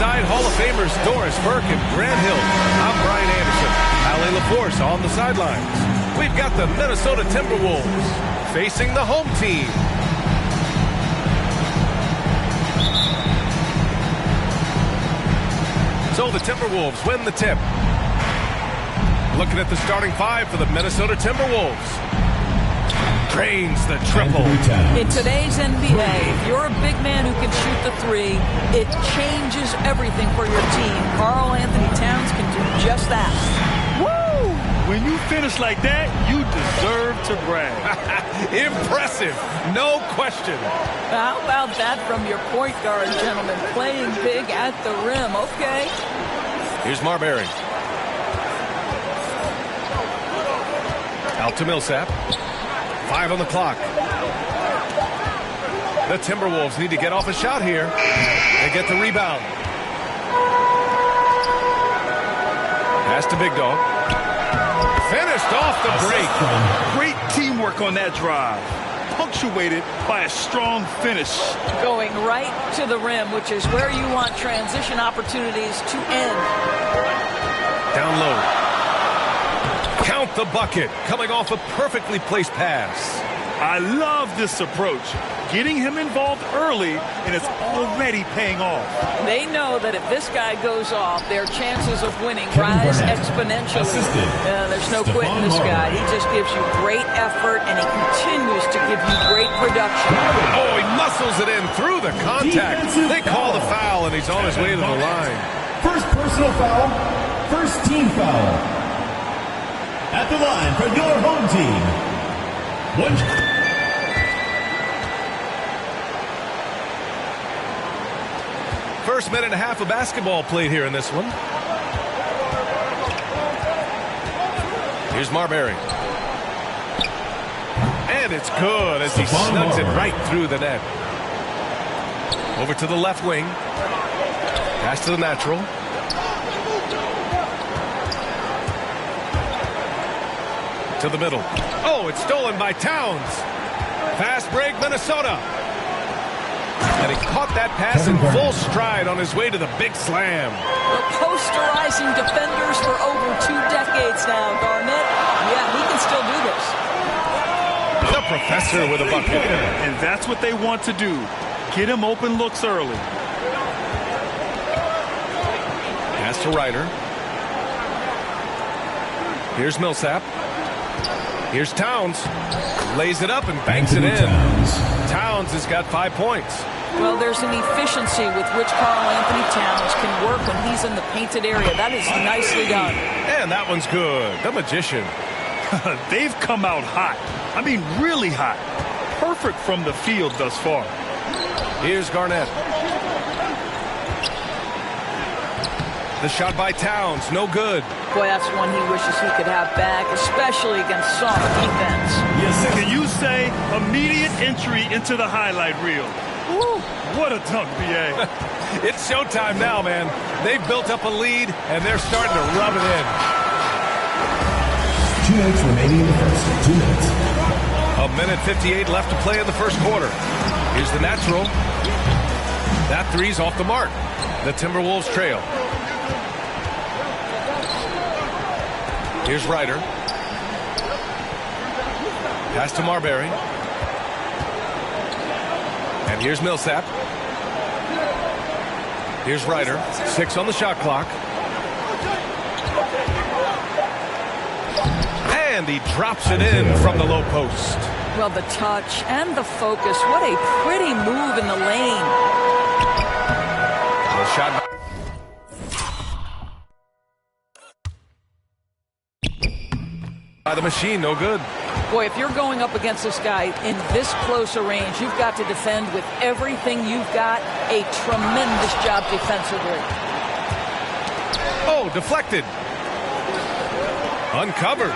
Alongside Hall of Famers Doris Burke and Grant Hill, I'm Brian Anderson. Allie LaForce on the sidelines. We've got the Minnesota Timberwolves facing the home team. So the Timberwolves win the tip. Looking at the starting five for the Minnesota Timberwolves. Drains the triple. In today's NBA, if you're a big man who can shoot the three, it changes everything for your team. Karl Anthony Towns can do just that. Woo! When you finish like that, you deserve to brag. Impressive, no question. How about that from your point guard, gentlemen? Playing big at the rim. Okay. Here's Marbury. Out to Millsap. 5 on the clock. The Timberwolves need to get off a shot here. They get the rebound. Pass to Big Dog. Finished off the break. Great teamwork on that drive. Punctuated by a strong finish. Going right to the rim, which is where you want transition opportunities to end. Down low. Count the bucket. Coming off a perfectly placed pass. I love this approach. Getting him involved early, and it's already paying off. They know that if this guy goes off, their chances of winning rise exponentially. There's no quitting this guy. He just gives you great effort, and he continues to give you great production. Oh, he muscles it in through the contact. They call the foul, and he's on his way to the line. First personal foul, first team foul. At the line for your home team. First minute and a half of basketball played here in this one. Here's Marbury. And it's good as he snugs it right through the net. Over to the left wing. Pass to the natural. To the middle. Oh, it's stolen by Towns. Fast break, Minnesota. And he caught that pass in full stride on his way to the big slam. Well, posterizing defenders for over 2 decades now, Garnett. Yeah, he can still do this. The professor with a bucket. And that's what they want to do. Get him open looks early. Pass to Ryder. Here's Millsap. Here's Towns. Lays it up and banks it in. Towns has got 5 points. Well, there's an efficiency with which Karl Anthony Towns can work when he's in the painted area. That is nicely done. And that one's good. The magician. They've come out hot. I mean, really hot. Perfect from the field thus far. Here's Garnett. The shot by Towns, no good. Boy, that's one he wishes he could have back, especially against soft defense. Yes, sir. Can you say immediate entry into the highlight reel? Woo, what a dunk, B.A. It's showtime now, man. They've built up a lead, and they're starting to rub it in. 2 minutes remaining in the first. 2 minutes. A minute 58 left to play in the first quarter. Here's the natural. That three's off the mark. The Timberwolves trail. Here's Ryder. Pass to Marbury. And here's Millsap. Here's Ryder. 6 on the shot clock. And he drops it in from the low post. Well, the touch and the focus. What a pretty move in the lane. The shot by the machine, no good. Boy, if you're going up against this guy in this close a range, you've got to defend with everything you've got. A tremendous job defensively. Oh, deflected. Uncovered.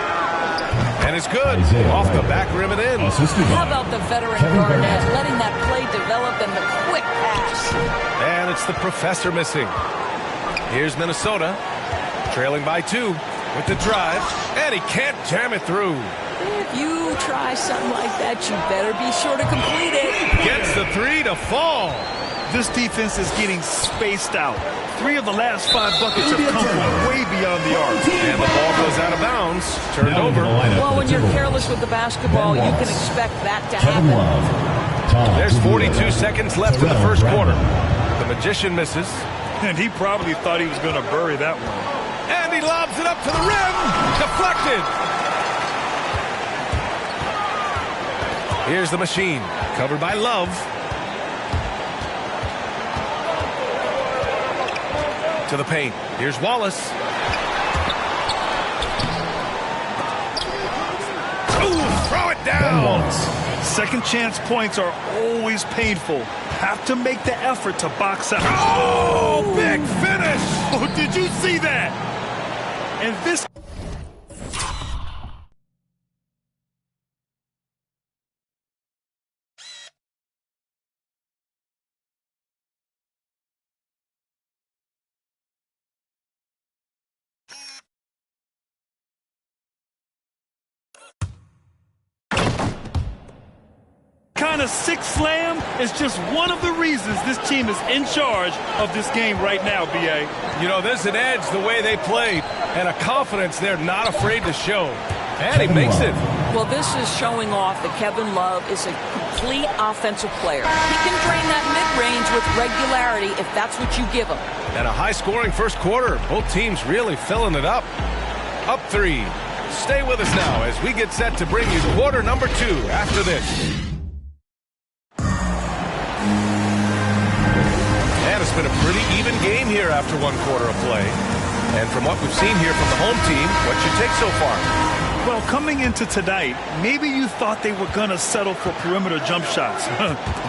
And it's good. Off the back rim and in. How about the veteran Garnett letting that play develop and the quick pass? And it's the professor missing. Here's Minnesota. Trailing by 2 with the drive. And he can't jam it through. If you try something like that, you better be sure to complete it. Gets the 3 to fall. This defense is getting spaced out. 3 of the last 5 buckets have come from way beyond the arc. And the ball goes out of bounds. Turned over. Well, when you're careless with the basketball, you can expect that to happen. There's 42 seconds left in the first quarter. The Magician misses. And he probably thought he was going to bury that one. And he lobs it up to the rim. Deflected. Here's the Machine. Covered by Love. To the paint. Here's Wallace. Ooh, throw it down. Second chance points are always painful. Have to make the effort to box out. Oh, big finish. Oh, did you see that? And this... kind of sick slam is just one of the reasons this team is in charge of this game right now, B.A. You know, there's an edge the way they played and a confidence they're not afraid to show. And he makes it. Well, this is showing off that Kevin Love is a complete offensive player. He can drain that mid-range with regularity if that's what you give him. And a high-scoring first quarter. Both teams really filling it up. Up 3. Stay with us now as we get set to bring you quarter number 2 after this. And it's been a pretty even game here after 1 quarter of play. And from what we've seen here from the home team, what's your take so far? Well, coming into tonight, maybe you thought they were going to settle for perimeter jump shots.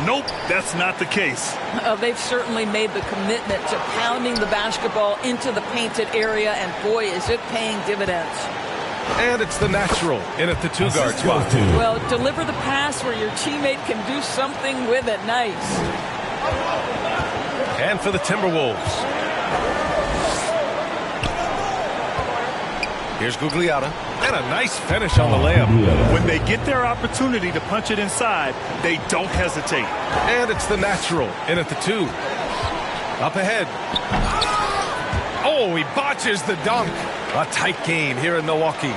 Nope, that's not the case. They've certainly made the commitment to pounding the basketball into the painted area, and boy, is it paying dividends. And it's the natural in at the 2-guard spot. Well, deliver the pass where your teammate can do something with it. Nice. And for the Timberwolves. Here's Gugliotta. And a nice finish on the layup. When they get their opportunity to punch it inside, they don't hesitate. And it's the natural in at the 2. Up ahead. Oh, he botches the dunk. A tight game here in Milwaukee.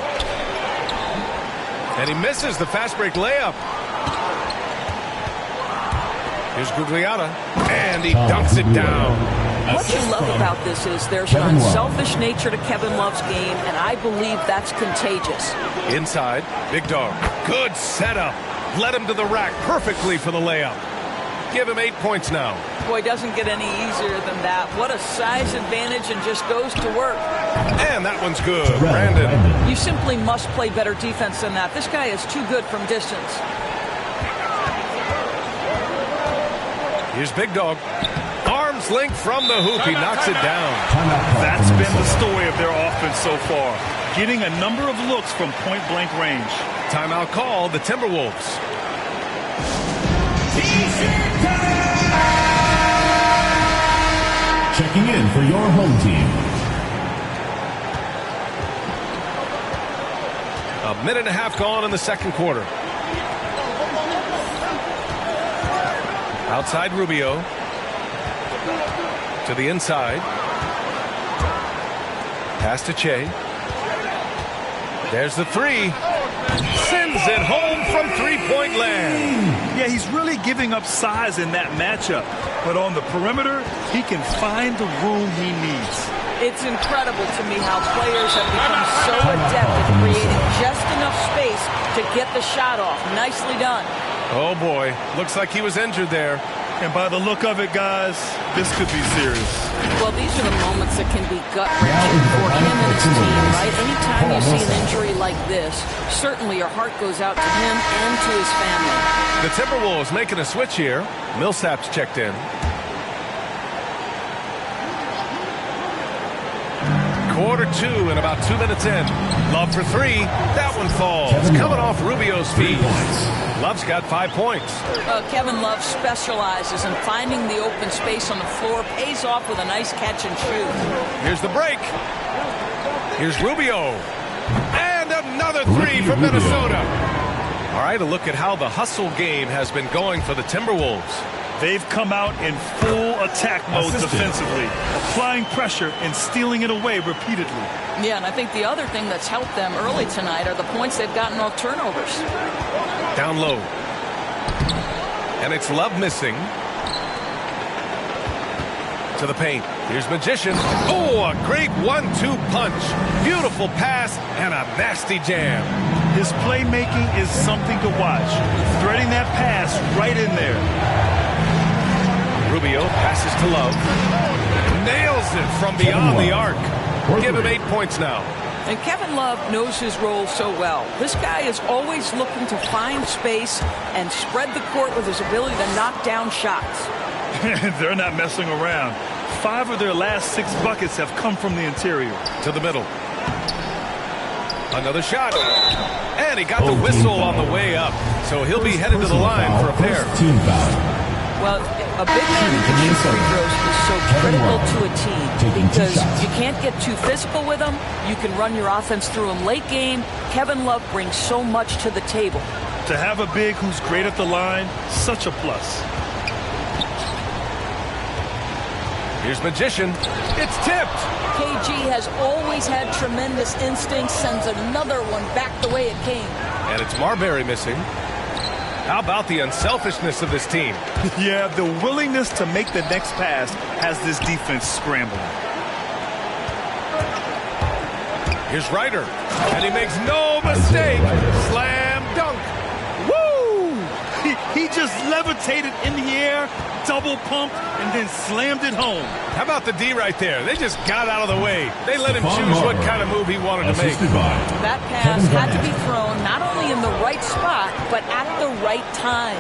And he misses the fast break layup. Here's Gugliotta. And he dunks it down. What you love about this is there's an unselfish nature to Kevin Love's game, and I believe that's contagious. Inside, Big Dog. Good setup. Led him to the rack perfectly for the layup. Give him 8 points now. Boy, it doesn't get any easier than that. What a size advantage, and just goes to work. And that one's good. Brandon. You simply must play better defense than that. This guy is too good from distance. Here's Big Dog. Arms length from the hoop. He knocks it down. That's been the story of their offense so far. Getting a number of looks from point-blank range. Timeout call, the Timberwolves. Checking in for your home team. A minute and a half gone in the second quarter. Outside Rubio. To the inside. Pass to Che. There's the 3. Sends it home from three-point land. Yeah, he's really giving up size in that matchup. But on the perimeter, he can find the room he needs. It's incredible to me how players have become so adept at creating just enough space to get the shot off. Nicely done. Oh, boy. Looks like he was injured there. And by the look of it, guys, this could be serious. Well, these are the moments that can be gut-wrenching for him and his team, right? Anytime you see an injury like this, certainly your heart goes out to him and to his family. The Timberwolves making a switch here. Millsap's checked in. Quarter 2 and about 2 minutes in. Love for 3. That one falls. Coming off Rubio's feet. Love's got 5 points. Kevin Love specializes in finding the open space on the floor. Pays off with a nice catch and shoot. Here's the break. Here's Rubio. And another 3 from Minnesota. All right, a look at how the hustle game has been going for the Timberwolves. They've come out in full attack mode defensively, applying pressure and stealing it away repeatedly. Yeah, and I think the other thing that's helped them early tonight are the points they've gotten off turnovers. Down low. And it's Love missing. To the paint. Here's Magician. Oh, a great 1-2 punch. Beautiful pass and a nasty jam. His playmaking is something to watch. Threading that pass right in there. Rubio passes to Love. Nails it from beyond the arc. Give him 8 points now. And Kevin Love knows his role so well. This guy is always looking to find space and spread the court with his ability to knock down shots. They're not messing around. 5 of their last 6 buckets have come from the interior. To the middle. Another shot. And he got the whistle on the way up. So he'll be headed to the line for a pair. Team foul. Well, a big man who can shoot free throws is so critical to a team because you can't get too physical with them. You can run your offense through them late game. Kevin Love brings so much to the table. To have a big who's great at the line, such a plus. Here's Magician. It's tipped. KG has always had tremendous instincts, sends another one back the way it came. And it's Marbury missing. How about the unselfishness of this team? Yeah, the willingness to make the next pass has this defense scrambling. Here's Ryder. And he makes no mistake. Slam dunk. Woo! He just levitated in the air, double pumped, and then slammed it home. How about the D right there? They just got out of the way. They let him choose what kind of move he wanted to make. That pass had to be thrown not only in the right spot, but at the right time.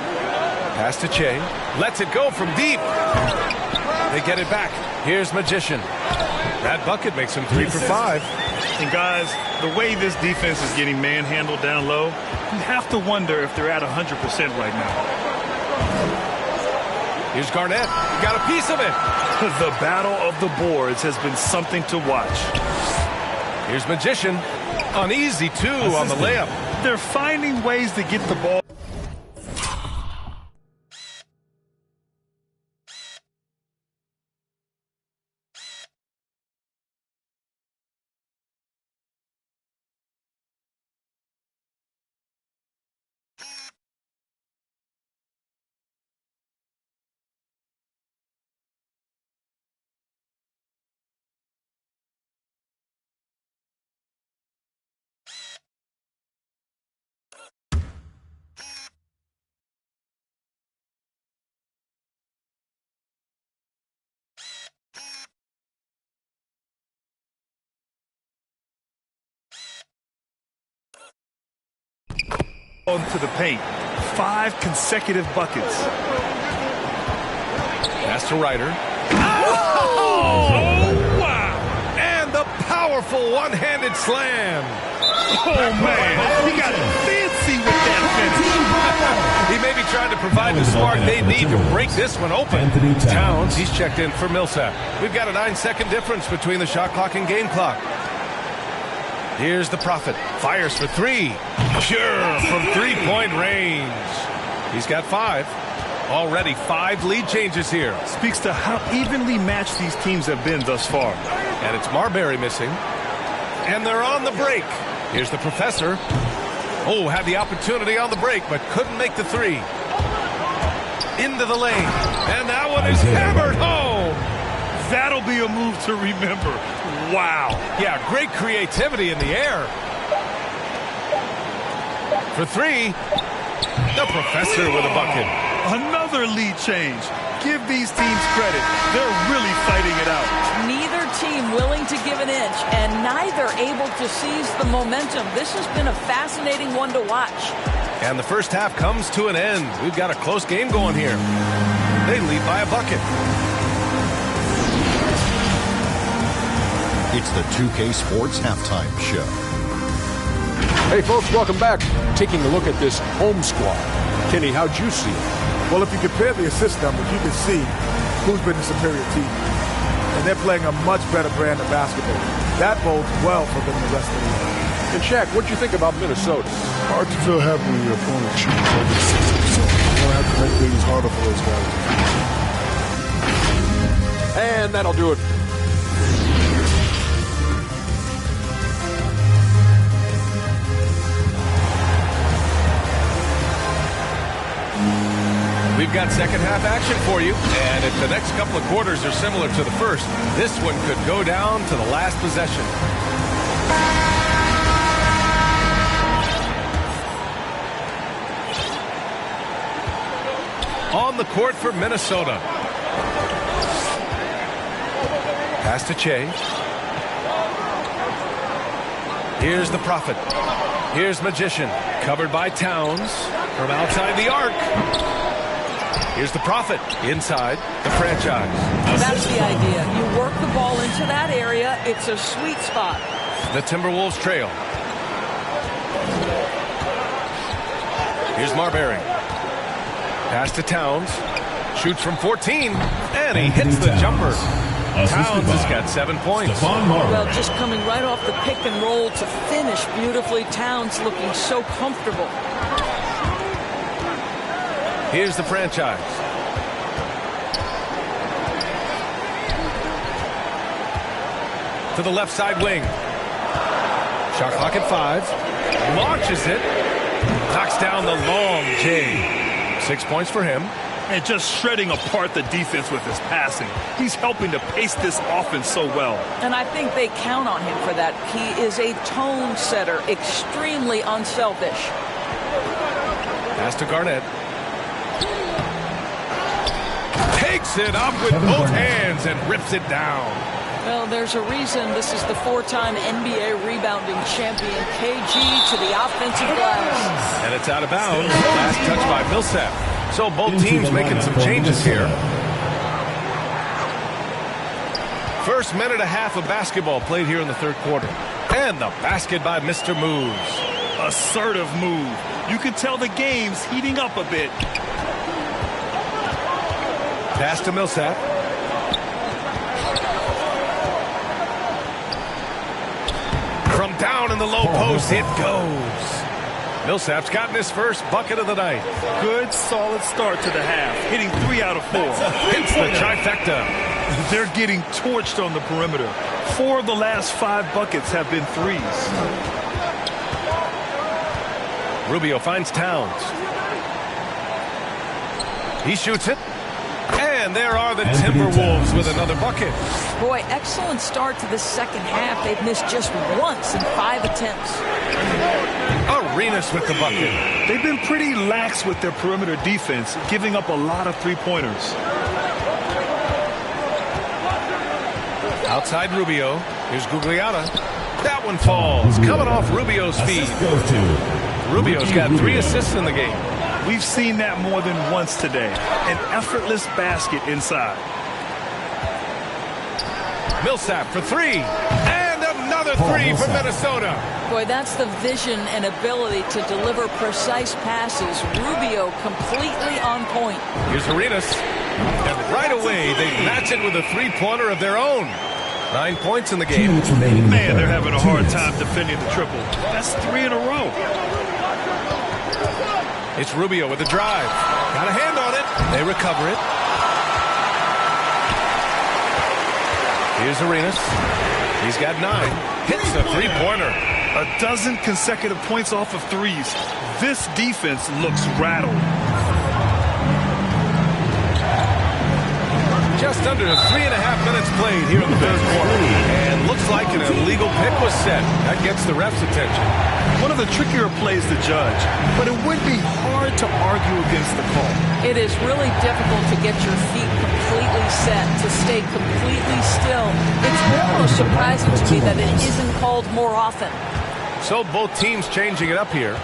Pass to Che. Lets it go from deep. They get it back. Here's Magician. That bucket makes him 3 for 5. And guys, the way this defense is getting manhandled down low, you have to wonder if they're at 100% right now. Here's Garnett. Got a piece of it. The battle of the boards has been something to watch. Here's Magician. Uneasy, too, on the layup. They're finding ways to get the ball. Into the paint. 5 consecutive buckets. Pass to Ryder. Oh, wow! And the powerful one-handed slam. Oh, man. He got fancy with that finish. He may be trying to provide the spark they need to break this one open. Towns, he's checked in for Millsap. We've got a 9-second difference between the shot clock and game clock. Here's the Prophet. Fires for 3. Sure, from 3-point range. He's got 5. Already 5 lead changes here. Speaks to how evenly matched these teams have been thus far. And it's Marbury missing. And they're on the break. Here's the Professor. Oh, had the opportunity on the break, but couldn't make the 3. Into the lane. And that one is hammered home. That'll be a move to remember. Wow. Yeah, great creativity in the air. For 3, the Professor with a bucket. Another lead change. Give these teams credit. They're really fighting it out. Neither team willing to give an inch, and neither able to seize the momentum. This has been a fascinating one to watch. And the first half comes to an end. We've got a close game going here. They lead by a bucket. It's the 2K Sports Halftime Show. Hey, folks, welcome back. Taking a look at this home squad. Kenny, how'd you see it? Well, if you compare the assist numbers, you can see who's been the superior team. And they're playing a much better brand of basketball. That bodes well for them the rest of the year. And Shaq, what'd you think about Minnesota? Hard to feel happy when your opponent shoots over 60%. You're going to have to make things harder for those guys. And that'll do it. We've got second half action for you, and if the next couple of quarters are similar to the first, this one could go down to the last possession. On the court for Minnesota. Pass to Che. Here's the Prophet. Here's Magician. Covered by Towns from outside the arc. Here's the Prophet inside the franchise. That's the idea. You work the ball into that area. It's a sweet spot. The Timberwolves trail. Here's Marbury. Pass to Towns. Shoots from 14. And he hits the jumper. Towns has got 7 points. Well, just coming right off the pick and roll to finish beautifully. Towns looking so comfortable. Here's the franchise. To the left side wing. Shot clock at 5. Launches it. Knocks down the long J. 6 points for him. And just shredding apart the defense with his passing. He's helping to pace this offense so well. And I think they count on him for that. He is a tone setter, extremely unselfish. Pass to Garnett. Takes it up with both hands and rips it down. Well, there's a reason this is the 4-time NBA rebounding champion, KG, to the offensive glass. And it's out of bounds. Last touch by Millsap. So both teams making some changes here. First minute and a half of basketball played here in the third quarter. And the basket by Mr. Moves. Assertive move. You can tell the game's heating up a bit. Pass to Millsap. From down in the low post, it goes. Millsap's gotten his first bucket of the night. Good, solid start to the half. Hitting 3 out of 4. Hits the trifecta. They're getting torched on the perimeter. 4 of the last 5 buckets have been threes. Rubio finds Towns. He shoots it. And there are the Timberwolves with another bucket. Boy, excellent start to the second half. They've missed just once in 5 attempts. Arenas with the bucket. They've been pretty lax with their perimeter defense, giving up a lot of three-pointers. Outside Rubio. Here's Gugliotta. That one falls. Coming off Rubio's feet. Rubio's got 3 assists in the game. We've seen that more than once today. An effortless basket inside. Millsap for 3. And another 3 for Minnesota. Boy, that's the vision and ability to deliver precise passes. Rubio completely on point. Here's Arenas. And right away, they match it with a three-pointer of their own. 9 points in the game. Man, they're having a hard time defending the triple. That's 3 in a row. It's Rubio with the drive. Got a hand on it. They recover it. Here's Arenas. He's got 9. Hits the three-pointer. A dozen consecutive points off of threes. This defense looks rattled. Just under 3.5 minutes played here in the third quarter. And looks like an illegal pick was set. That gets the ref's attention. One of the trickier plays to judge, but it would be hard to argue against the call. It is really difficult to get your feet completely set, to stay completely still. It's almost surprising to me that it isn't called more often. So both teams changing it up here.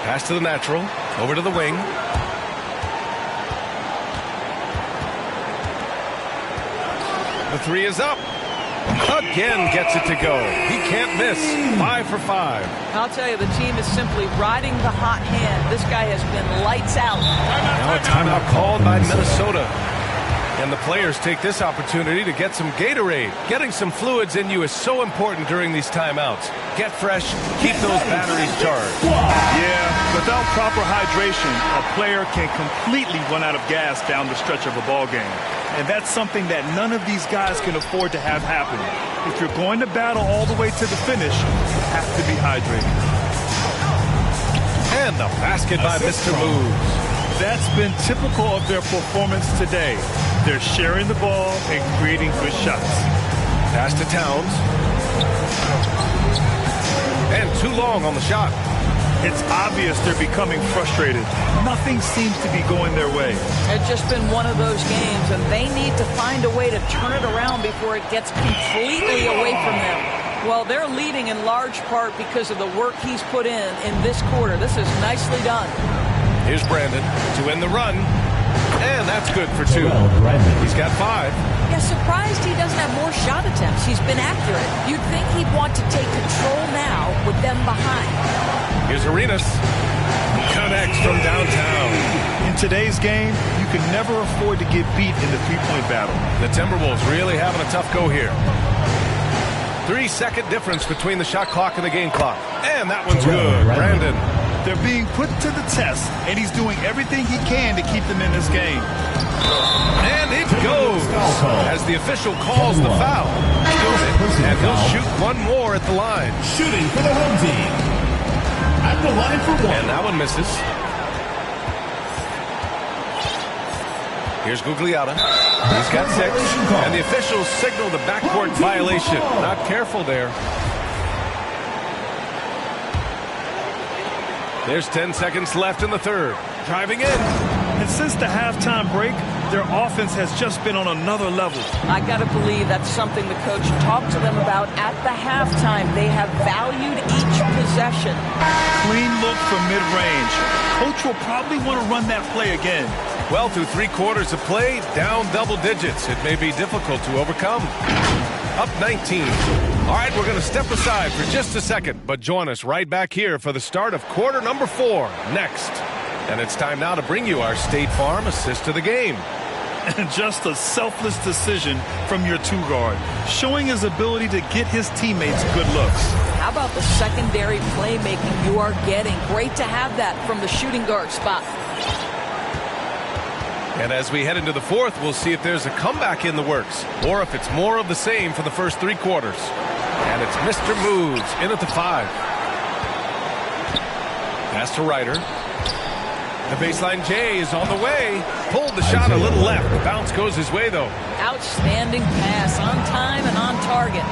Pass to the natural. Over to the wing. The 3 is up. Again gets it to go. He can't miss. 5 for 5. I'll tell you, the team is simply riding the hot hand. This guy has been lights out. Now a timeout called by Minnesota. And the players take this opportunity to get some Gatorade. Getting some fluids in you is so important during these timeouts. Get fresh, keep those batteries charged. Yeah, without proper hydration, a player can completely run out of gas down the stretch of a ball game. And that's something that none of these guys can afford to have happen. If you're going to battle all the way to the finish, you have to be hydrated. And the basket by Mr. Moves. That's been typical of their performance today. They're sharing the ball and creating good shots. Pass to Towns. And too long on the shot. It's obvious they're becoming frustrated. Nothing seems to be going their way. It's just been one of those games, and they need to find a way to turn it around before it gets completely away from them. Well, they're leading in large part because of the work he's put in this quarter. This is nicely done. Here's Brandon to end the run. And that's good for 2. He's got 5. Yeah, surprised he doesn't have more shot attempts. He's been accurate. You'd think he'd want to take control now with them behind. Here's Arenas. Connects from downtown. In today's game, you can never afford to get beat in the three-point battle. The Timberwolves really having a tough go here. 3-second difference between the shot clock and the game clock. And that one's good. Brandon. They're being put to the test, and he's doing everything he can to keep them in this game. And it goes as the official calls the foul. And he'll shoot one more at the line. Shooting for the home team. At the line for 1. And that one misses. Here's Gugliotta. He's got 6. And the officials signal the backcourt violation. Not careful there. There's 10 seconds left in the third. Driving in. And since the halftime break, their offense has just been on another level. I got to believe that's something the coach talked to them about at the halftime. They have valued each possession. Clean look from mid-range. Coach will probably want to run that play again. Well, through 3 quarters of play, down double digits. It may be difficult to overcome. Up 19. All right, we're going to step aside for just a second, but join us right back here for the start of quarter number 4 next. And it's time now to bring you our State Farm assist to the game. And just a selfless decision from your 2-guard, showing his ability to get his teammates good looks. How about the secondary playmaking you are getting? Great to have that from the shooting guard spot. And as we head into the fourth, we'll see if there's a comeback in the works, or if it's more of the same for the first 3 quarters. And it's Mr. Moves in at the 5. Pass to Ryder. The baseline J is on the way. Pulled the shot a little left. Bounce goes his way, though. Outstanding pass, on time and on target.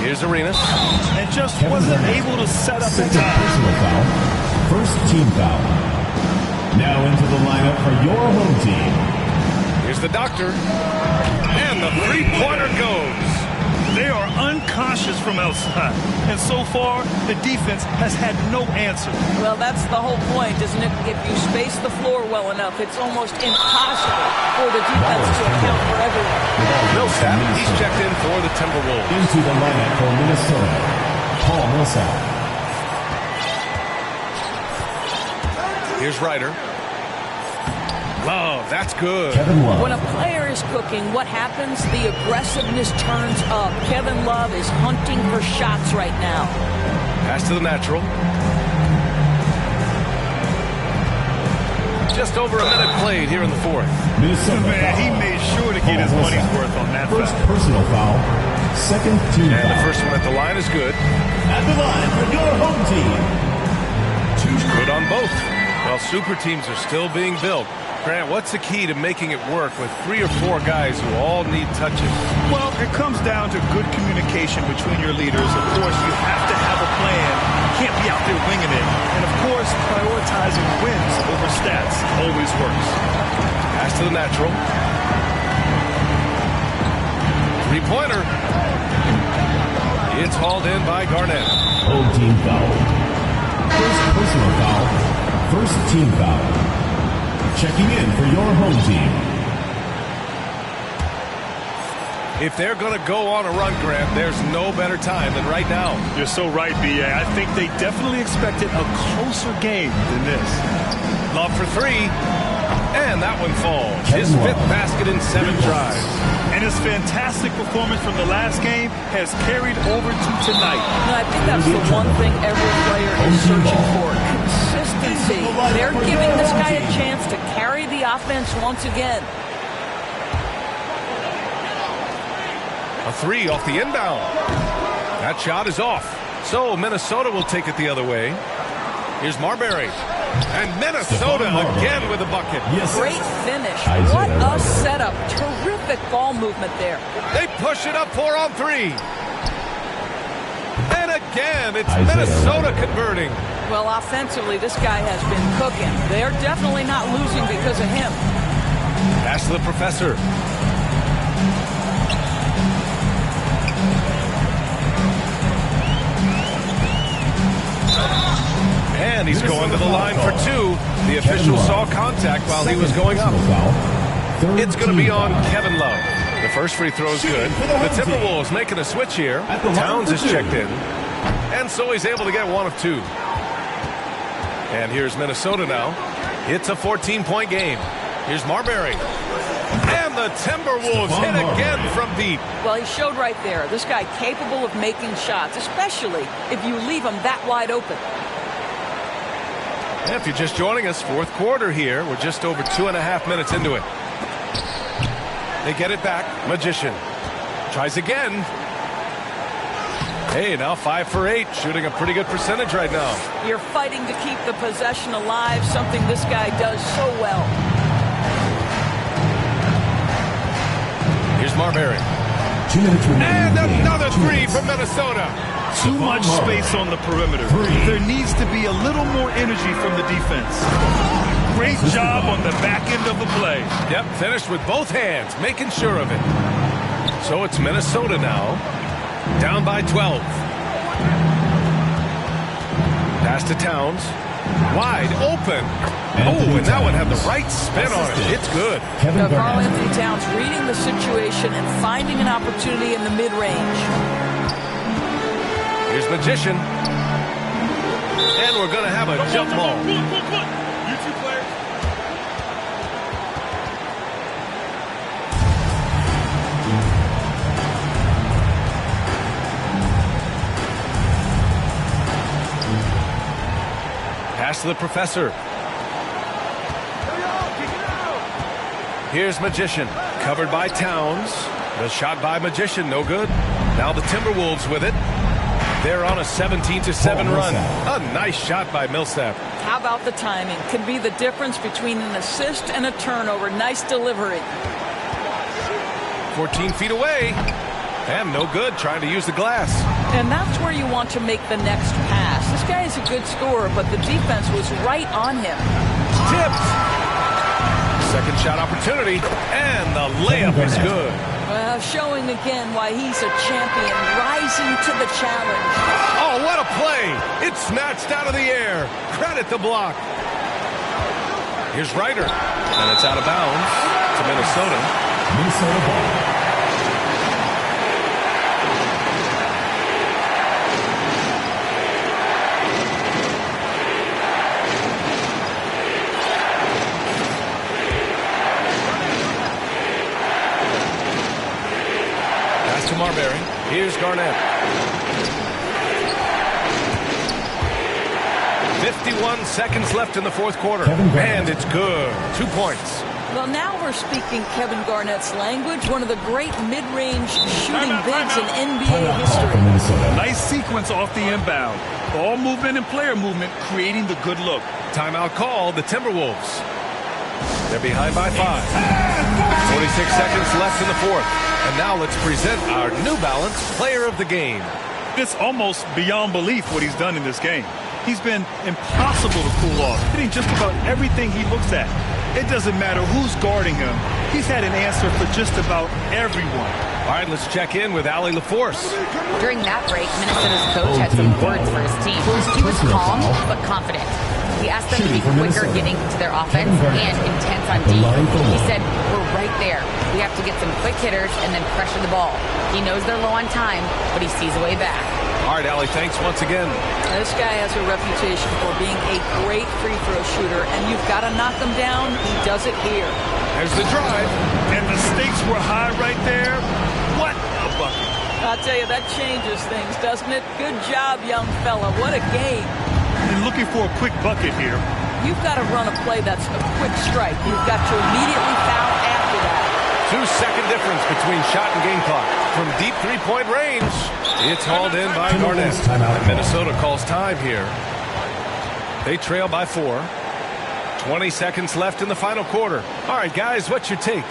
Here's Arenas. And just wasn't able to set up in time. First team foul. Now into the lineup for your home team. Here's the doctor. And the three-pointer goes. They are uncautious from outside. And so far, the defense has had no answer. Well, that's the whole point, isn't it? If you space the floor well enough, it's almost impossible for the defense to account for everyone. Millsap, he's checked in for the Timberwolves. Into the lineup for Minnesota, Paul Millsap. Here's Ryder. Love, that's good. When a player is cooking, what happens? The aggressiveness turns up. Kevin Love is hunting for shots right now. Pass to the natural. Just over a minute played here in the fourth. Man, he made sure to get his money's worth on that First foul. personal foul. Second team And foul. the first one at the line is good. At the line for your home team. Good on both. Well, super teams are still being built. Grant, what's the key to making it work with 3 or 4 guys who all need touches? Well, it comes down to good communication between your leaders. Of course, you have to have a plan. You can't be out there winging it. And, of course, prioritizing wins over stats always works. Pass to the natural. Three-pointer. It's hauled in by Garnett. Home team foul. First personal foul. First team foul. Checking in for your home team. If they're going to go on a run, Grant, there's no better time than right now. You're so right, B.A. I think they definitely expected a closer game than this. Love for 3. And that one falls. His 5th basket in 7 drives. And his fantastic performance from the last game has carried over to tonight. And I think that's the one thing every player is searching for. Consistency. They're giving this guy a chance to carry the offense once again. A 3 off the inbound. That shot is off. So Minnesota will take it the other way. Here's Marbury. And Minnesota again with a bucket. Great finish. What a setup. Terrific ball movement there. They push it up 4 on 3. And again, it's Minnesota converting. Well, offensively, this guy has been cooking. They're definitely not losing because of him. Pass to the professor. And he's going to the line for 2. The official saw contact while he was going up. It's going to be on Kevin Love. The first free throw is good. The Timberwolves making a switch here. Towns is checked in. And so he's able to get 1 of 2. And here's Minnesota now. It's a 14-point game. Here's Marbury. And the Timberwolves hit again from deep. Well, he showed right there. This guy capable of making shots, especially if you leave him that wide open. If you're just joining us, 4th quarter here. We're just over 2.5 minutes into it. They get it back. Magician tries again. Hey, now 5 for 8, shooting a pretty good percentage right now. You're fighting to keep the possession alive, something this guy does so well. Here's Marbury. And another 3 from Minnesota. Too much space on the perimeter. There needs to be a little more energy from the defense. Great job on the back end of the play. Yep, finished with both hands, making sure of it. So it's Minnesota now, down by 12. Pass to Towns. Wide open. Oh, and that one had the right spin on it. It's good. Karl-Anthony Towns reading the situation and finding an opportunity in the mid-range. Here's Magician. And we're going to have a jump ball. You 2 players. Pass to the professor. Here's Magician. Covered by Towns. The shot by Magician, no good. Now the Timberwolves with it. They're on a 17-7 run. A nice shot by Millsap. How about the timing? Could be the difference between an assist and a turnover. Nice delivery. 14 feet away. And no good, trying to use the glass. And that's where you want to make the next pass. This guy is a good scorer, but the defense was right on him. Tipped. Second shot opportunity. And the layup is good. Well, showing again why he's a champion, rising to the challenge. Oh, what a play. It's snatched out of the air. Credit the block. Here's Ryder. And it's out of bounds to Minnesota. Minnesota ball. To Marbury. Here's Garnett. 51 seconds left in the 4th quarter. And it's good. 2 points. Well, now we're speaking Kevin Garnett's language, one of the great mid-range shooting bigs in NBA history. Nice sequence off the inbound. Ball movement and player movement creating the good look. Timeout call, the Timberwolves. They're behind by 5. 46 seconds left in the 4th. And now let's present our New Balance Player of the Game. It's almost beyond belief what he's done in this game. He's been impossible to cool off, hitting just about everything he looks at. It doesn't matter who's guarding him. He's had an answer for just about everyone. All right, let's check in with Allie LaForce. During that break, Minnesota's coach had some words for his team. He was calm but confident. He asked them to be quicker getting to their offense and intense on D. He said, we're right there. We have to get some quick hitters and then pressure the ball. He knows they're low on time, but he sees a way back. All right, Allie, thanks once again. This guy has a reputation for being a great free throw shooter, and you've got to knock him down. He does it here. There's the drive. And the stakes were high right there. What a bucket. I'll tell you, that changes things, doesn't it? Good job, young fella. What a game. And looking for a quick bucket here. You've got to run a play that's a quick strike. You've got to immediately foul after that. 2-second difference between shot and game clock. From deep three-point range, it's hauled in by Garnett. And Minnesota calls time here. They trail by 4. 20 seconds left in the final quarter. All right, guys, what's your take?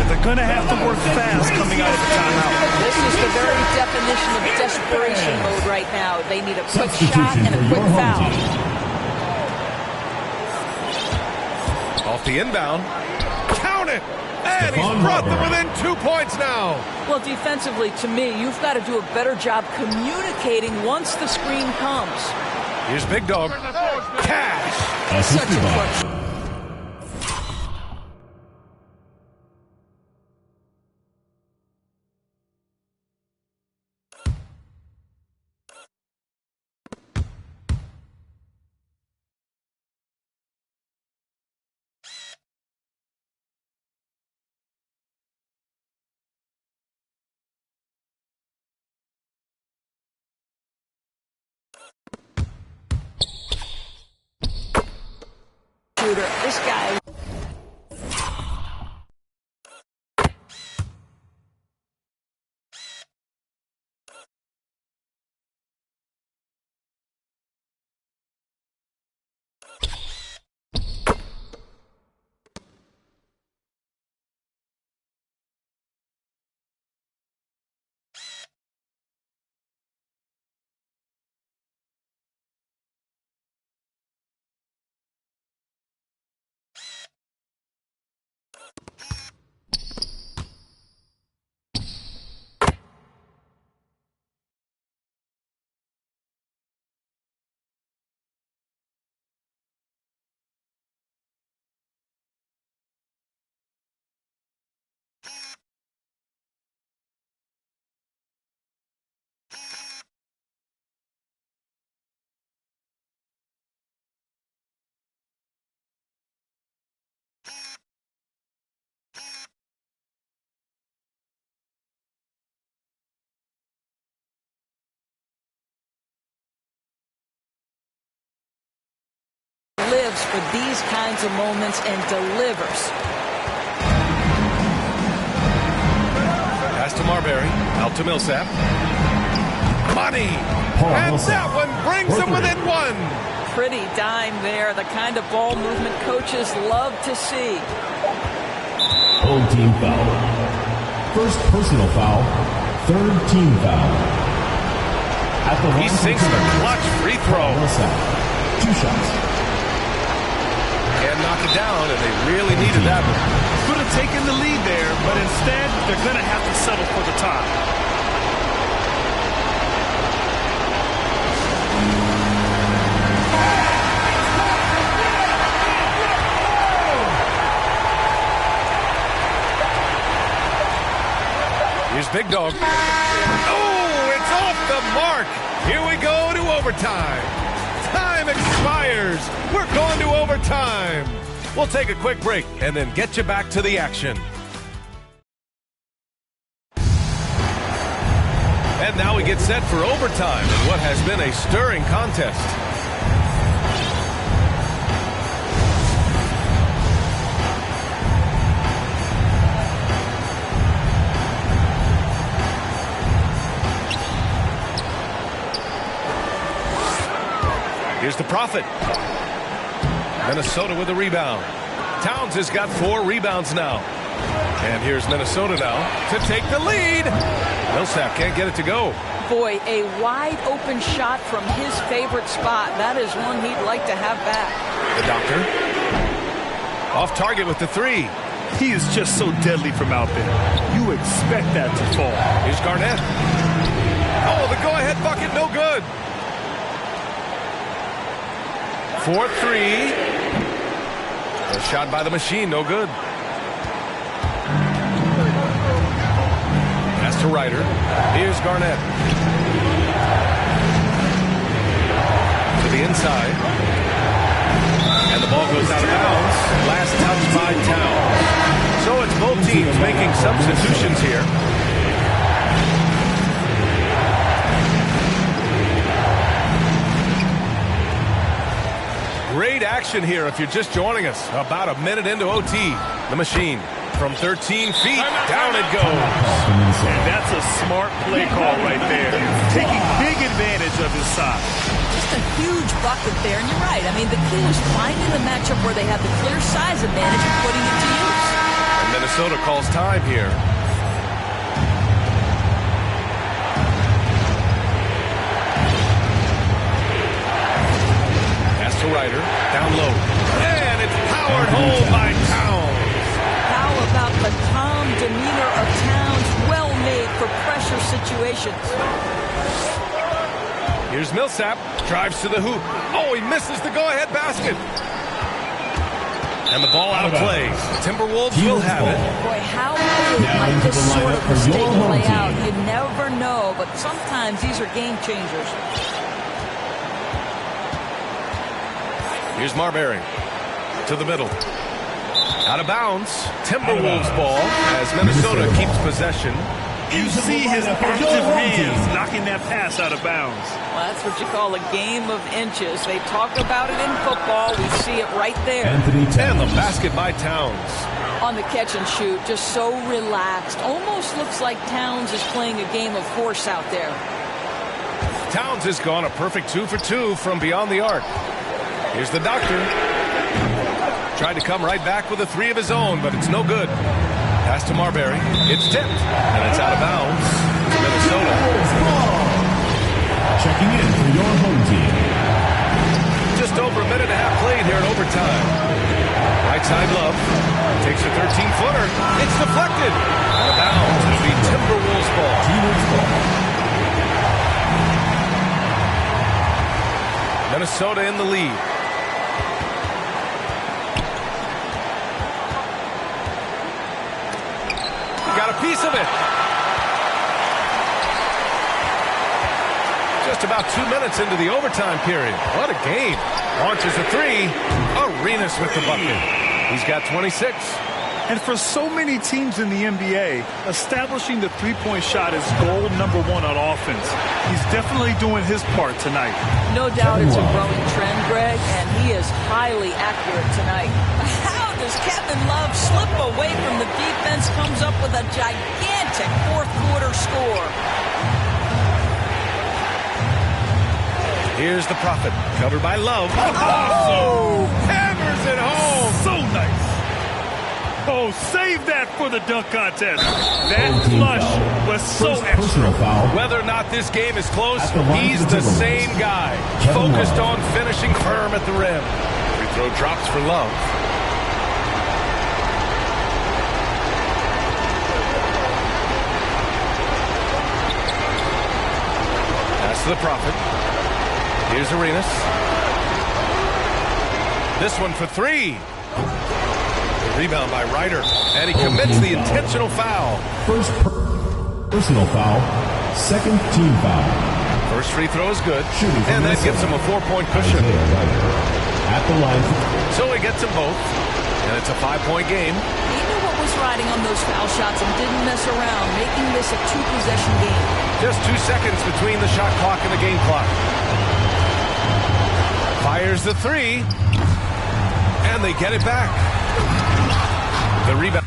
They're going to have to work fast coming out of the timeout. This is the very definition of desperation mode right now. They need a quick shot and a quick foul. Off the inbound. Count it! And he's brought them within 2 points now. Well, defensively, to me, you've got to do a better job communicating once the screen comes. Here's Big Dog. Cash. Such a clutch. This guy. Lives for these kinds of moments and delivers. Pass to Marbury. Out to Millsap. Money! And that one brings them within 1. Pretty dime there. The kind of ball movement coaches love to see. Home team foul. First personal foul. Third team foul. He sinks the clutch free throw. 2 shots. And knock it down, and they really needed that one. Could have taken the lead there, but instead, they're going to have to settle for the tie. Here's Big Dog. Oh, it's off the mark. Here we go to overtime. Time expires. We're going to overtime. We'll take a quick break and then get you back to the action. And now we get set for overtime in what has been a stirring contest. Here's the Prophet. Minnesota with the rebound. Towns has got 4 rebounds now. And here's Minnesota now to take the lead. Millsap can't get it to go. Boy, a wide open shot from his favorite spot. That is one he'd like to have back. The Doctor. Off target with the 3. He is just so deadly from out there. You expect that to fall. Here's Garnett. Oh, the go-ahead bucket, no good. 4-3. A shot by the machine, no good. Pass to Ryder. Here's Garnett. the inside. And the ball goes out of bounds. Last touch by Towns. So it's both teams making substitutions here. Great action here if you're just joining us. About a minute into OT. The machine from 13 feet, down it goes. And that's a smart play call right there. Taking big advantage of his size. Just a huge bucket there, and you're right. I mean, the key was finding the matchup where they have the clear size advantage and putting it to use. And Minnesota calls time here. Ryder, down low, and it's powered home by Towns. How about the calm demeanor of Towns, well made for pressure situations. Here's Millsap, drives to the hoop. Oh, he misses the go-ahead basket. And the ball out of play. Timberwolves will have it. Boy, how might this sort of mistake play out? You never know, but sometimes these are game changers. Here's Marbury to the middle. Out of bounds. Timberwolves ball as Minnesota keeps possession. You see his active hands knocking that pass out of bounds. Well, that's what you call a game of inches. They talk about it in football. We see it right there. And the basket by Towns. On the catch and shoot, just so relaxed. Almost looks like Towns is playing a game of horse out there. Towns has gone a perfect 2 for 2 from beyond the arc. Here's the doctor. Tried to come right back with a 3 of his own, but it's no good. Pass to Marbury. It's tipped, and it's out of bounds to Minnesota. Checking in for your home team. Just over a minute and a half played here in overtime. Right side Love. Takes a 13-footer. It's deflected. Out of bounds. It'll be Timberwolves ball. Minnesota in the lead. Got a piece of it. Just about 2 minutes into the overtime period. What a game. Launches a 3. Arenas with the bucket. He's got 26. And for so many teams in the NBA, establishing the three-point shot is goal number 1 on offense. He's definitely doing his part tonight. No doubt it's a growing trend, Greg, and he is highly accurate tonight. How does Kevin Love slip away from the defense, comes up with a gigantic fourth-quarter score? Here's the Prophet, covered by Love. Oh! Hammers it home! So nice! Oh, save that for the dunk contest. That flush was so extra. Whether or not this game is close, he's the same guy. Focused on finishing firm at the rim. Free throw drops for Love. Pass to the Prophet. Here's Arenas. This one for 3. Rebound by Ryder, and he commits the intentional foul. First personal foul, second team foul. First free throw is good, and that gives him a 4-point cushion. At the line. So he gets them both, and it's a 5-point game. He knew what was riding on those foul shots and didn't mess around, making this a 2-possession game. Just 2 seconds between the shot clock and the game clock. Fires the 3, and they get it back. The rebound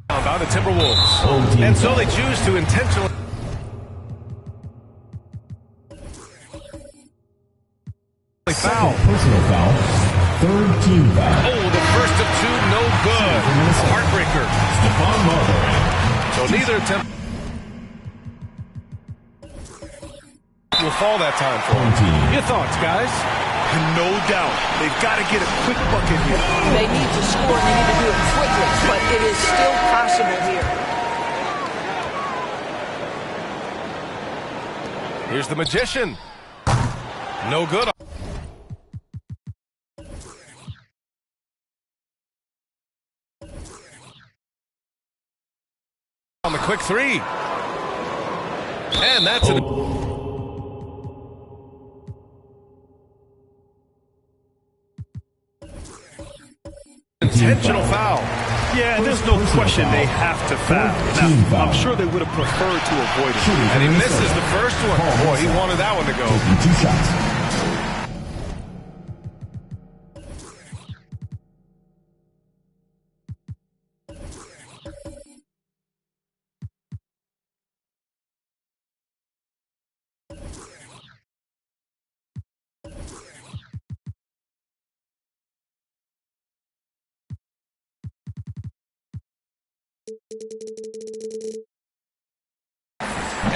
by the Timberwolves. And so they choose to intentionally foul. Personal foul. Third team foul. Oh, the first of 2, no good. Heartbreaker. Stephon Marbury. So neither attempt will fall that time for him. Your thoughts, guys? No doubt. They've got to get a quick bucket here. They need to score, and they need to do it quickly, but it is still possible here. Here's the Magician. No good. On the quick 3. And that's it. intentional foul. Yeah, and there's no question they have to foul. Now, I'm sure they would have preferred to avoid it. And he misses the first one. Boy, he wanted that one to go. 2 shots.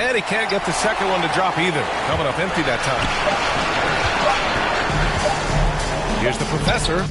And he can't get the second one to drop either. Coming up empty that time. Here's the professor.